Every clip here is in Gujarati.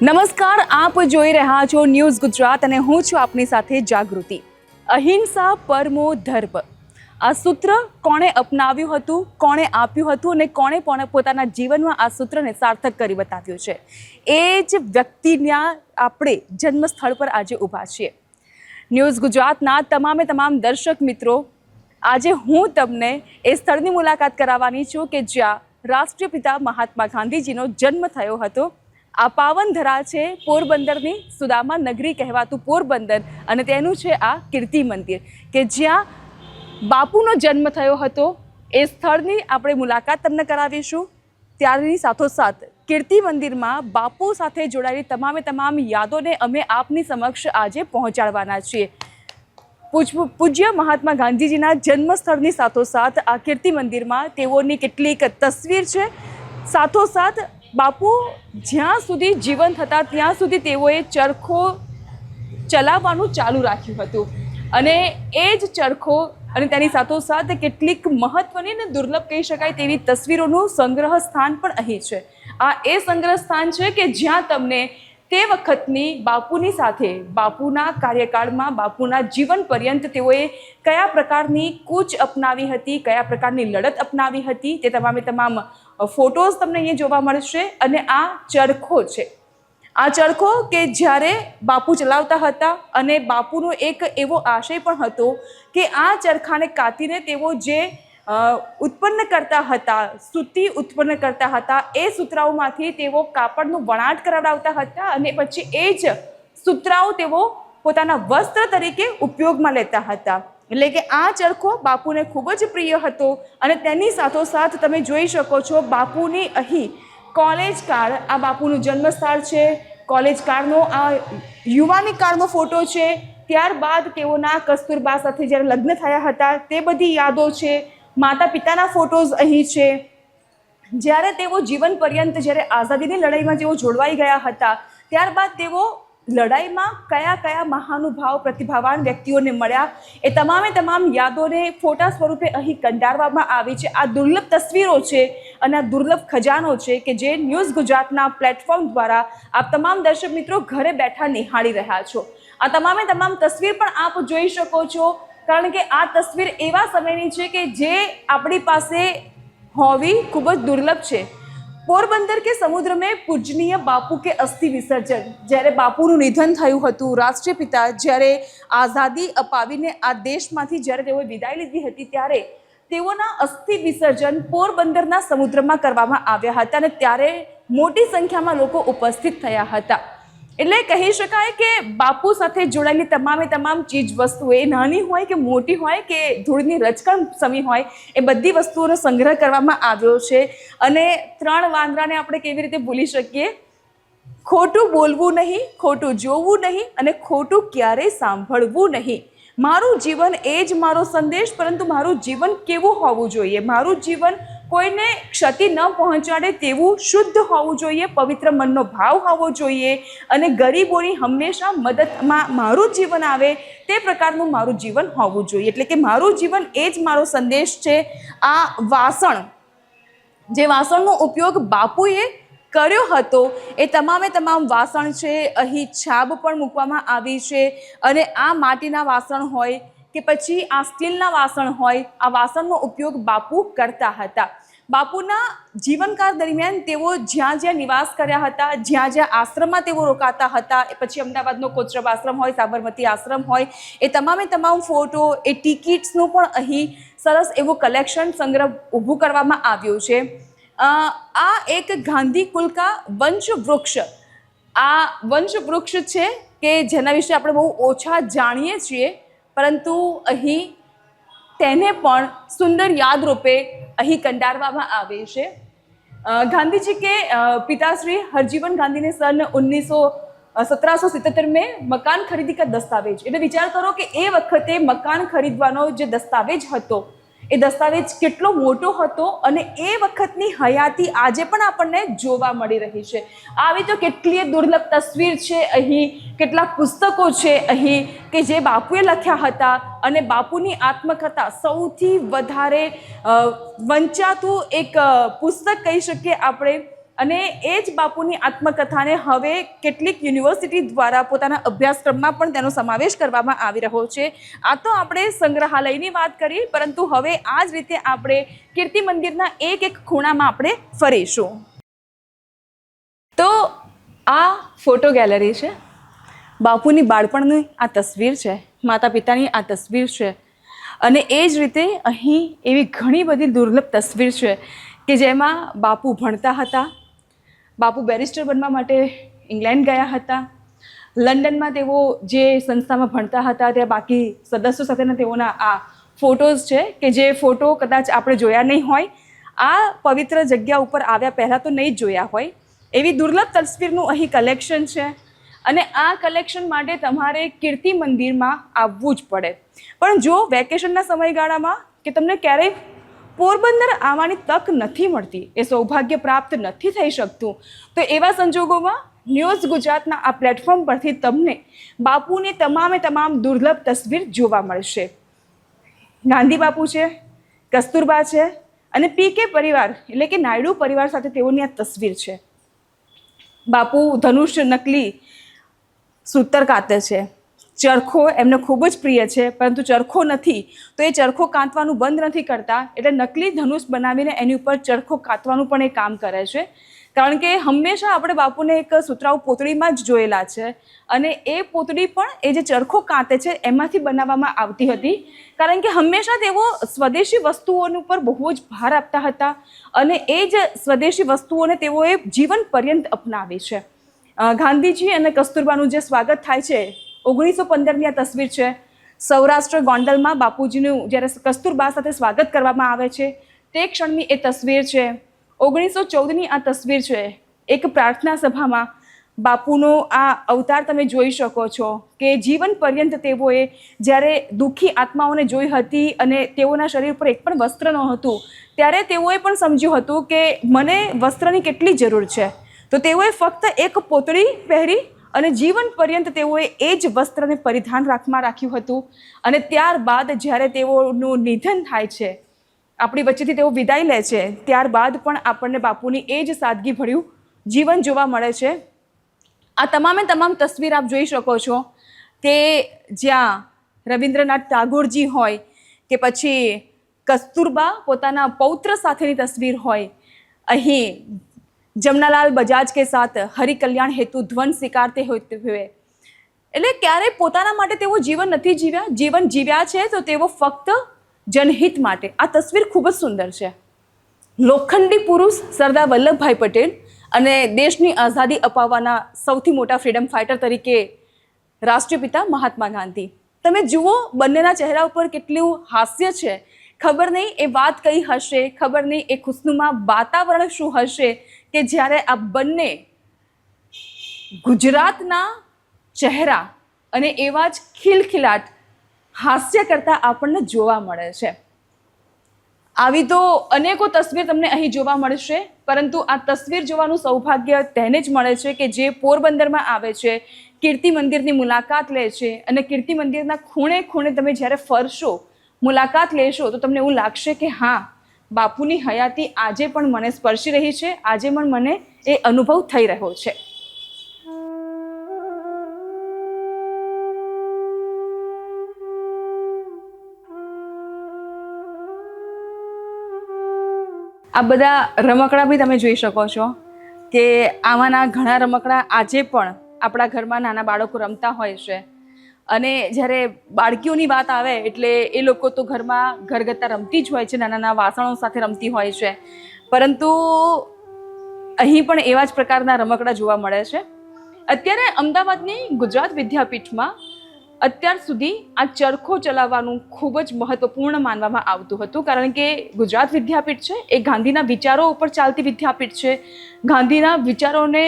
નમસ્કાર, આપ જોઈ રહ્યા છો ન્યૂઝ ગુજરાત અને હું છું આપની સાથે જાગૃતિ। અહિંસા પરમો ધર્મ, આ સૂત્ર કોણે અપનાવ્યું હતું, કોણે આપ્યું હતું અને કોણે પોતાના જીવનમાં આ સૂત્રને સાર્થક કરી બતાવ્યું છે, એ જ વ્યક્તિના આપણે જન્મસ્થળ પર આજે ઊભા છીએ। ન્યૂઝ ગુજરાતના તમામ દર્શક મિત્રો, આજે હું તમને એ સ્થળની મુલાકાત કરાવવાની છું કે જ્યાં રાષ્ટ્રીય પિતા મહાત્મા ગાંધીજીનો જન્મ થયો હતો। આ પાવન ધરા છે પોરબંદરની, સુદામા નગરી કહેવાતું પોરબંદર, અને તેનું છે આ કીર્તિ મંદિર કે જ્યાં બાપુનો જન્મ થયો હતો। એ સ્થળની આપણે મુલાકાત તમને કરાવીશું। ત્યારની સાથોસાથ કીર્તિ મંદિરમાં બાપુ સાથે જોડાયેલી તમામ યાદોને અમે આપની સમક્ષ આજે પહોંચાડવાના છીએ। પૂજ્ય મહાત્મા ગાંધીજીના જન્મસ્થળની સાથોસાથ આ કીર્તિ મંદિરમાં તેઓની કેટલીક તસવીર છે। સાથોસાથ બાપુ જ્યાં સુધી જીવંત હતા ત્યાં સુધી તેઓએ ચરખો ચલાવવાનું ચાલુ રાખ્યું હતું, અને એ જ ચરખો અને તેની સાથોસાથ કેટલીક મહત્વની અને દુર્લભ કહી શકાય તેવી તસવીરોનું સંગ્રહ સ્થાન પણ અહીં છે। આ એ સંગ્રહ સ્થાન છે કે જ્યાં તમને તે વખતની બાપુની સાથે, બાપુના કાર્યકાળમાં, બાપુના જીવન પર્યંત તેઓએ કયા પ્રકારની કૂચ અપનાવી હતી, કયા પ્રકારની લડત અપનાવી હતી, તે તમામ ફોટોઝ તમને અહીંયા જોવા મળશે। અને આ ચરખો છે, આ ચરખો કે જ્યારે બાપુ ચલાવતા હતા, અને બાપુનો એક એવો આશય પણ હતો કે આ ચરખાને કાતીને તેઓ જે ઉત્પન્ન કરતા હતા, સૂતી ઉત્પન્ન કરતા હતા, એ સૂતરાઓમાંથી તેઓ કાપડનું વણાટ કરાવડાવતા હતા, અને પછી એ જ સૂતરાઓ તેઓ પોતાના વસ્ત્ર તરીકે ઉપયોગમાં લેતા હતા। એટલે કે આ ચરખો બાપુને ખૂબ જ પ્રિય હતો। અને તેની સાથોસાથ તમે જોઈ શકો છો બાપુની અહીં કોલેજ કાળ, આ બાપુનું જન્મસ્થળ છે, કોલેજ કાળનો આ યુવાની કાળનો ફોટો છે। ત્યારબાદ તેઓના કસ્તુરબા સાથે જ્યારે લગ્ન થયા હતા તે બધી યાદો છે। માતા પિતાના ફોટોઝ અહીં છે। જ્યારે તેઓ જીવન પર્યંત, જ્યારે આઝાદીની લડાઈમાં જેઓ જોડવાઈ ગયા હતા, ત્યારબાદ તેઓ લડાઈમાં કયા મહાનુભાવ, પ્રતિભાવાન વ્યક્તિઓને મળ્યા, એ તમામ યાદોને ફોટા સ્વરૂપે અહીં કંડારવામાં આવી છે। આ દુર્લભ તસવીરો છે અને આ દુર્લભ ખજાનો છે કે જે ન્યૂઝ ગુજરાતના પ્લેટફોર્મ દ્વારા આપ તમામ દર્શક મિત્રો ઘરે બેઠા નિહાળી રહ્યા છો। આ તમામ તસવીર પણ આપ જોઈ શકો છો, કારણ કે આ તસવીર એવા સમયની છે કે જે આપણી પાસે હોવી ખૂબ જ દુર્લભ છે। પોરબંદર કે સમુદ્ર મેં પૂજનીય બાપુ કે અસ્થિ વિસર્જન, જ્યારે બાપુનું નિધન થયું હતું, રાષ્ટ્રીય પિતા જ્યારે આઝાદી અપાવીને આ દેશમાંથી જ્યારે તેઓએ વિદાય લીધી હતી, ત્યારે તેઓના અસ્થિ વિસર્જન પોરબંદરના સમુદ્રમાં કરવામાં આવ્યા હતા, અને ત્યારે મોટી સંખ્યામાં લોકો ઉપસ્થિત થયા હતા। એટલે કહી શકાય કે બાપુ સાથે જોડાયેલી તમામ ચીજ વસ્તુઓ, એ નાની હોય કે મોટી હોય કે ધૂળની રચકણ સમી હોય, એ બધી વસ્તુઓનો સંગ્રહ કરવામાં આવ્યો છે। અને ત્રણ વાંદરાને આપણે કેવી રીતે ભૂલી શકીએ? ખોટું બોલવું નહીં, ખોટું જોવું નહીં, અને ખોટું ક્યારેય સાંભળવું નહીં। મારું જીવન એ જ મારો સંદેશ, પરંતુ મારું જીવન કેવું હોવું જોઈએ? મારું જીવન કોઈને ક્ષતિ ન પહોંચાડે તેવું શુદ્ધ હોવું જોઈએ, પવિત્ર મનનો ભાવ હોવો જોઈએ, અને ગરીબોની હંમેશા મદદમાં મારું જીવન આવે તે પ્રકારનું મારું જીવન હોવું જોઈએ। એટલે કે મારું જીવન એ જ મારો સંદેશ છે। આ વાસણ, જે વાસણનો ઉપયોગ બાપુએ કર્યો હતો, એ તમામ વાસણ છે। અહીં છાબ પણ મૂકવામાં આવી છે, અને આ માટીના વાસણ હોય કે પછી આ સ્ટીલના વાસણ હોય, આ વાસણનો ઉપયોગ બાપુ કરતા હતા। બાપુના જીવનકાળ દરમિયાન તેઓ જ્યાં નિવાસ કર્યા હતા, જ્યાં આશ્રમમાં તેઓ રોકાતા હતા, એ પછી અમદાવાદનો કોચરબ આશ્રમ હોય, સાબરમતી આશ્રમ હોય, એ તમામ ફોટો, એ ટિકિટ્સનું પણ અહીં સરસ એવું કલેક્શન, સંગ્રહ ઊભું કરવામાં આવ્યું છે। આ એક ગાંધી કુલકા વંશવૃક્ષ, આ વંશવૃક્ષ છે કે જેના વિશે આપણે બહુ ઓછા જાણીએ છીએ, પરંતુ અહીં તેને પણ સુંદર યાદ રૂપે અહીં કંડારવામાં આવે છે। ગાંધીજી કે पिताश्री हरजीवन गांधी ने सन 1777 में मकान खरीदी का दस्तावेज, એટલે વિચાર કરો કે એ વખતે મકાન ખરીદવાનો જે દસ્તાવેજ હતો, એ દસ્તાવેજ કેટલો મોટો હતો, અને એ વખતની હયાતી આજે પણ આપણને જોવા મળી રહી છે। આવી તો કેટલીય દુર્લભ તસવીર છે અહીં, કેટલાક પુસ્તકો છે અહીં કે જે બાપુએ લખ્યા હતા, અને બાપુની આત્મકથા સૌથી વધારે વંચાતું એક પુસ્તક કહી શકીએ આપણે। અને એ જ બાપુની આત્મકથાને હવે કેટલીક યુનિવર્સિટી દ્વારા પોતાના અભ્યાસક્રમમાં પણ તેનો સમાવેશ કરવામાં આવી રહ્યો છે. આ તો આપણે સંગ્રહાલયની વાત કરી, પરંતુ હવે આ જ રીતે આપણે કીર્તિ મંદિરના એક એક ખૂણામાં આપણે ફરીશું. તો આ ફોટો ગેલેરી છે. બાપુની બાળપણની આ તસવીર છે, માતા પિતાની આ તસવીર છે, અને એ જ રીતે અહીં એવી ઘણી બધી દુર્લભ તસવીર છે કે જેમાં બાપુ ભણતા હતા. બાપુ બેરિસ્ટર બનવા માટે ઇંગ્લેન્ડ ગયા હતા. લંડનમાં તેઓ જે સંસ્થામાં ભણતા હતા ત્યાં બાકી સદસ્યો સાથેના તેઓના આ ફોટોઝ છે કે જે ફોટો કદાચ આપણે જોયા નહીં હોય, આ પવિત્ર જગ્યા ઉપર આવ્યા પહેલાં તો નહીં જ જોયા હોય એવી દુર્લભ તસવીરનું અહીં કલેક્શન છે. અને આ કલેક્શન માટે તમારે કીર્તિ મંદિરમાં આવવું જ પડે. પણ જો વેકેશનના સમયગાળામાં કે તમને ક્યારેય પોરબંદર આવવાની તક નથી મળતી, એ સૌભાગ્ય પ્રાપ્ત નથી થઈ શકતું, તો એવા સંજોગોમાં ન્યૂઝ ગુજરાતના આ પ્લેટફોર્મ પરથી તમને બાપુની તમામ દુર્લભ તસવીર જોવા મળશે. ગાંધી બાપુ છે, કસ્તુરબા છે, અને પીકે પરિવાર એટલે કે નાયડુ પરિવાર સાથે તેઓની આ તસવીર છે. બાપુ ધનુષ નકલી સૂતર કાતે છે. ચરખો એમને ખૂબ જ પ્રિય છે, પરંતુ ચરખો નથી તો એ ચરખો કાંતવાનું બંધ નથી કરતા, એટલે નકલી ધનુષ બનાવીને એની ઉપર ચરખો કાતવાનું પણ એ કામ કરે છે. કારણ કે હંમેશા આપણે બાપુને એક સુતરાઉ પોતળીમાં જ જોયેલા છે, અને એ પોતળી પણ એ જે ચરખો કાંતે છે એમાંથી બનાવવામાં આવતી હતી. કારણ કે હંમેશા તેઓ સ્વદેશી વસ્તુઓની ઉપર બહુ જ ભાર આપતા હતા, અને એ જ સ્વદેશી વસ્તુઓને તેઓએ જીવન પર્યંત અપનાવી છે. ગાંધીજી અને કસ્તુરબાનું જે સ્વાગત થાય છે, 1915ની આ તસવીર છે. સૌરાષ્ટ્ર ગોંડલમાં બાપુજીનું જ્યારે કસ્તુરબા સાથે સ્વાગત કરવામાં આવે છે તે ક્ષણની એ તસવીર છે. 1914ની આ તસવીર છે. એક પ્રાર્થના સભામાં બાપુનો આ અવતાર તમે જોઈ શકો છો કે જીવન પર્યંત તેઓએ જ્યારે દુઃખી આત્માઓને જોઈ હતી અને તેઓના શરીર પર એક પણ વસ્ત્ર ન હતું, ત્યારે તેઓએ પણ સમજ્યું હતું કે મને વસ્ત્રની કેટલી જરૂર છે. તો તેઓએ ફક્ત એક પોતળી પહેરી અને જીવન પર્યંત તેઓએ એ જ વસ્ત્રને પરિધાન રાખ્યું હતું. અને ત્યારબાદ જ્યારે તેઓનું નિધન થાય છે, આપણી વચ્ચેથી તેઓ વિદાય લે છે, ત્યારબાદ પણ આપણને બાપુની એ જ સાદગીભર્યું જીવન જોવા મળે છે. આ તમામ તસવીર આપ જોઈ શકો છો કે જ્યાં રવિન્દ્રનાથ ટાગોરજી હોય કે પછી કસ્તુરબા પોતાના પૌત્ર સાથેની તસવીર હોય, અહીં જમનાલાલ બજાજ કે સાથ હરિ કલ્યાણ હેતુ ધ્વન સ્વીકારતે હોતે હુએ, એટલે ક્યારેય પોતાના માટે તેઓ જીવન નથી જીવ્યા. જીવન જીવ્યા છે તો તેઓ ફક્ત જનહિત માટે. આ તસવીર ખૂબ જ સુંદર છે. લોખંડી પુરુષ સરદાર વલ્લભભાઈ પટેલ અને દેશની આઝાદી અપાવવાના સૌથી મોટા ફ્રીડમ ફાઇટર તરીકે રાષ્ટ્રપિતા મહાત્મા ગાંધી. તમે જુઓ બંનેના ચહેરા ઉપર કેટલું હાસ્ય છે. ખબર નહીં એ વાત કઈ હશે, ખબર નહીં એ ખુશનુમા વાતાવરણ શું હશે કે જ્યારે આ બંને ગુજરાતના ચહેરા અને એવા જ ખિલખિલાટ હાસ્ય કરતા આપણને જોવા મળે છે. આવી તો અનેકો તસવીર તમને અહીં જોવા મળશે, પરંતુ આ તસવીર જોવાનું સૌભાગ્ય તેને જ મળે છે કે જે પોરબંદરમાં આવે છે, કીર્તિ મંદિરની મુલાકાત લે છે, અને કીર્તિ મંદિરના ખૂણે ખૂણે તમે જ્યારે ફરશો, મુલાકાત લેશો, તો તમને એવું લાગશે કે હા, બાપુની હયાતી આજે પણ મને સ્પર્શી રહી છે, આજે પણ મને એ અનુભવ થઈ રહ્યો છે. આ બધા રમકડા બી તમે જોઈ શકો છો કે આમાંના ઘણા રમકડા આજે પણ આપણા ઘરમાં નાના બાળકો રમતા હોય છે. અને જ્યારે બાળકીઓની વાત આવે એટલે એ લોકો તો ઘરમાં ઘરગથ્થા રમતી જ હોય છે, નાના નાના વાસણો સાથે રમતી હોય છે. પરંતુ અહીં પણ એવા જ પ્રકારના રમકડા જોવા મળે છે. અત્યારે અમદાવાદની ગુજરાત વિદ્યાપીઠમાં અત્યાર સુધી આ ચરખો ચલાવવાનું ખૂબ જ મહત્વપૂર્ણ માનવામાં આવતું હતું, કારણ કે ગુજરાત વિદ્યાપીઠ છે એ ગાંધીના વિચારો ઉપર ચાલતી વિદ્યાપીઠ છે. ગાંધીના વિચારોને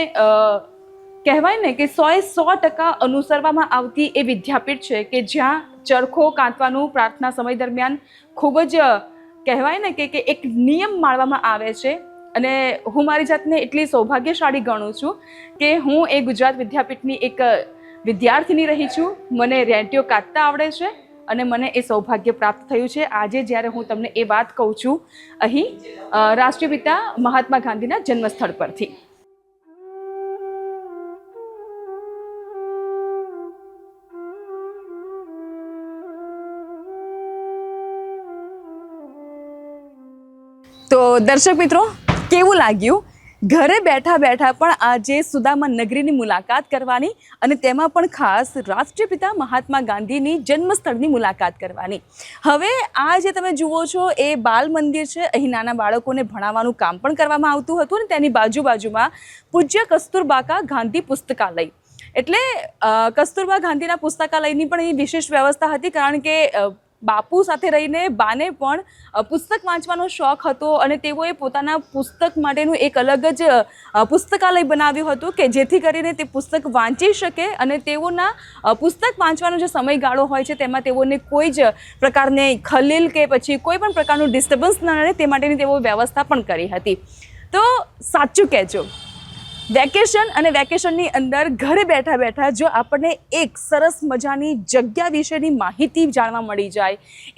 કહેવાય ને કે 100% અનુસરવામાં આવતી એ વિદ્યાપીઠ છે કે જ્યાં ચરખો કાંતવાનું પ્રાર્થના સમય દરમિયાન ખૂબ જ કહેવાય ને કે એક નિયમ માળવામાં આવે છે. અને હું મારી જાતને એટલી સૌભાગ્યશાળી ગણું છું કે હું એ ગુજરાત વિદ્યાપીઠની એક વિદ્યાર્થીની રહી છું. મને રેંટિયો કાતતા આવડે છે અને મને એ સૌભાગ્ય પ્રાપ્ત થયું છે આજે જ્યારે હું તમને એ વાત કહું છું અહીં રાષ્ટ્રપિતા મહાત્મા ગાંધીના જન્મસ્થળ પરથી. તો દર્શક મિત્રો, કેવું લાગ્યું? ઘરે બેઠા બેઠા પણ આજે સુદામા નગરીની મુલાકાત કરવાની અને તેમાં પણ ખાસ રાષ્ટ્રપિતા મહાત્મા ગાંધીની જન્મસ્થળની મુલાકાત કરવાની. હવે આ જે તમે જુઓ છો એ બાલ મંદિર છે. અહીં નાના બાળકોને ભણાવવાનું કામ પણ કરવામાં આવતું હતું અને તેની બાજુમાં પૂજ્ય કસ્તુરબા ગાંધી પુસ્તકાલય, એટલે કસ્તુરબા ગાંધીના પુસ્તકાલયની પણ અહીં વિશેષ વ્યવસ્થા હતી, કારણ કે બાપુ સાથે રહીને બાને પણ પુસ્તક વાંચવાનો શોખ હતો અને તેઓએ પોતાના પુસ્તક માટેનું એક અલગ જ પુસ્તકાલય બનાવ્યું હતું કે જેથી કરીને તે પુસ્તક વાંચી શકે અને તેઓના પુસ્તક વાંચવાનો જે સમયગાળો હોય છે તેમાં તેઓને કોઈ જ પ્રકારની ખલીલ કે પછી કોઈ પણ પ્રકારનું ડિસ્ટર્બન્સ ન રહે તે માટેની તેઓ વ્યવસ્થા પણ કરી હતી. તો સાચું કહેજો, વેકેશન અને વેકેશનની અંદર ઘરે બેઠા બેઠા જો આપણને એક સરસ મજાની જગ્યા વિશેની માહિતી જાણવા મળી જાય,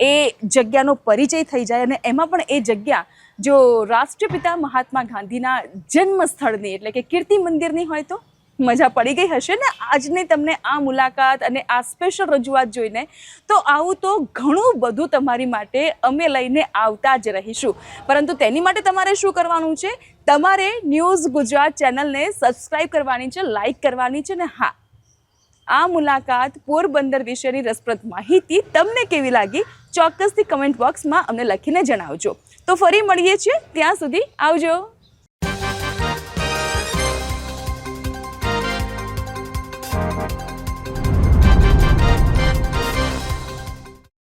એ જગ્યાનો પરિચય થઈ જાય અને એમાં પણ એ જગ્યા જો રાષ્ટ્રપિતા મહાત્મા ગાંધીના જન્મસ્થળની એટલે કે કીર્તિ મંદિરની હોય તો મજા પડી ગઈ હશે ને આજની તમને આ મુલાકાત અને આ સ્પેશિયલ રજૂઆત જોઈને. તો આવું તો ઘણું બધું તમારી માટે અમે લઈને આવતા જ રહીશું, પરંતુ તેની માટે તમારે શું કરવાનું છે? તમારે ન્યૂઝ ગુજરાત ચેનલને સબસ્ક્રાઈબ કરવાની છે, લાઈક કરવાની છે ને હા, આ મુલાકાત પોરબંદર વિશેની રસપ્રદ માહિતી તમને કેવી લાગી ચોક્કસથી કમેન્ટ બોક્સમાં અમને લખીને જણાવજો. તો ફરી મળીએ છીએ, ત્યાં સુધી આવજો.